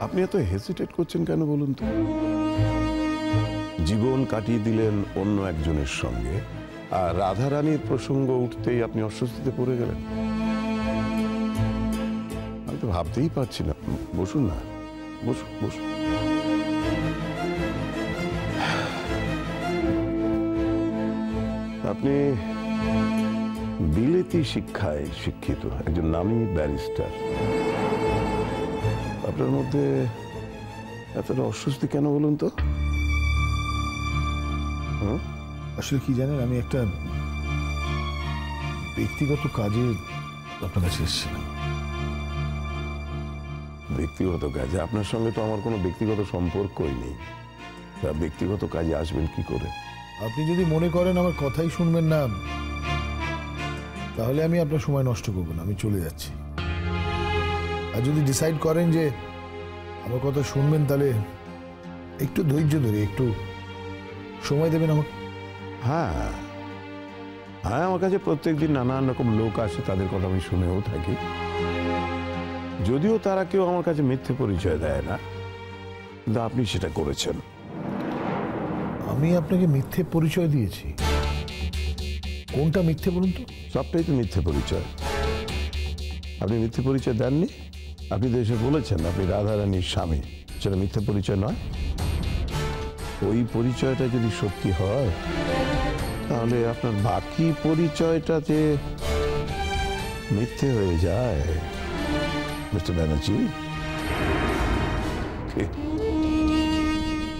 আপনি এত হেসিটেট করছেন কেন বলুন তো? জীবন কাটিয়ে দিলেন অন্য একজনের সঙ্গে, আর রাধারানীর প্রসঙ্গ উঠতেই আপনি অস্বস্তিতে পড়ে গেলেন। আমি তো ভাবতেই পারছি না। বসুন না, বসুন বসুন। আপনি বিলেতি শিক্ষায় শিক্ষিত একজন নামী ব্যারিস্টার। আপনার মধ্যে এতটা অস্বস্তি কেন বলুন তো? আসলে কি জানেন, আমি একটা ব্যক্তিগত কাজে আপনার কাছে এসেছিলাম। ব্যক্তিগত কাজে? আপনার সঙ্গে তো আমার কোনো ব্যক্তিগত সম্পর্কই নেই। তা ব্যক্তিগত কাজে আসবেন কি করে? আপনি যদি মনে করেন আমার কথাই শুনবেন না, তাহলে আমি আপনার সময় নষ্ট করব না, আমি চলে যাচ্ছি। আর যদি ডিসাইড করেন যে আমার কথা শুনবেন, তাহলে একটু ধৈর্য ধরে একটু সময় দেবেন আমাকে। হ্যাঁ হ্যাঁ, আমার কাছে প্রত্যেকদিন নানান রকম লোক আসে, তাদের কথা আমি শুনেও থাকি। যদিও তারা কেউ আমার কাছে মিথ্যে পরিচয় দেয় না, কিন্তু আপনি সেটা করেছেন। আমি আপনাকে মিথ্যে পরিচয় দিয়েছি? কোনটা মিথ্যে বলুন তো? সবটাই তো মিথ্যে পরিচয়। আপনি মিথ্যে পরিচয় দেননি। আপনি তো এসে বলেছেন আপনি রাধারানীর স্বামী। সেটা মিথ্যে পরিচয় নয়? ওই পরিচয়টা যদি সত্যি হয়, তাহলে আপনার বাকি পরিচয়টা যে মিথ্যে হয়ে যায়। মিস্টার ব্যানার্জি,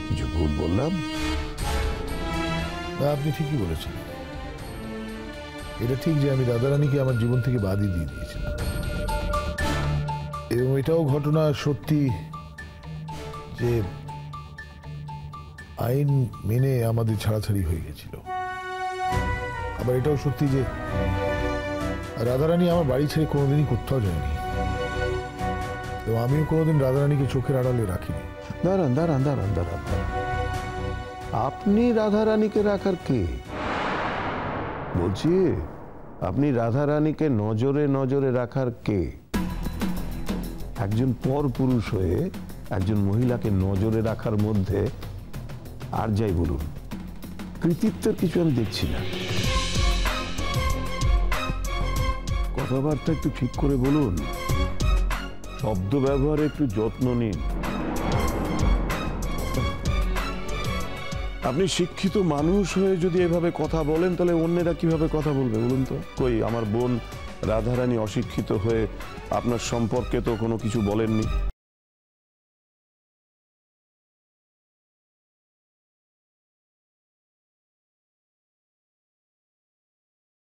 কিছু ভুল বললাম? না, আপনি ঠিকই বলেছেন। এটা ঠিক যে আমি রাধারানীকে আমার জীবন থেকে বাদই দিয়ে দিয়েছিলাম, এবং এটাও ঘটনা সত্যি যে আইন মেনে আমাদের ছাড়াছাড়ি হয়ে গেছিল। আবার এটাও সত্যি যে রাধারানী আমার বাড়ি ছেড়ে কোনোদিনই কোথাও যায়নি, এবং আমিও কোনোদিন রাধারানীকে চোখের আড়ালে রাখিনি। দাঁড়ান দাঁড়ান দাঁড়ান দাঁড়ান, আপনি রাধারানীকে রাখার কে? বলছি, আপনি রাধারানীকে নজরে নজরে রাখার কে? একজন পর পুরুষ হয়ে একজন মহিলাকে নজরে রাখার মধ্যে আর যাই বলুন, কৃতিত্বের কিছু আমি দেখছি না। কথাবার্তা একটু ঠিক করে বলুন, শব্দ ব্যবহারে একটু যত্ন নিন। আপনি শিক্ষিত মানুষ হয়ে যদি এভাবে কথা বলেন, তাহলে অন্যেরা কিভাবে কথা বলবে বলুন তো? কই আমার বোন রাধারানী অশিক্ষিত হয়ে আপনার সম্পর্কে তো কোনো কিছু বলেননি।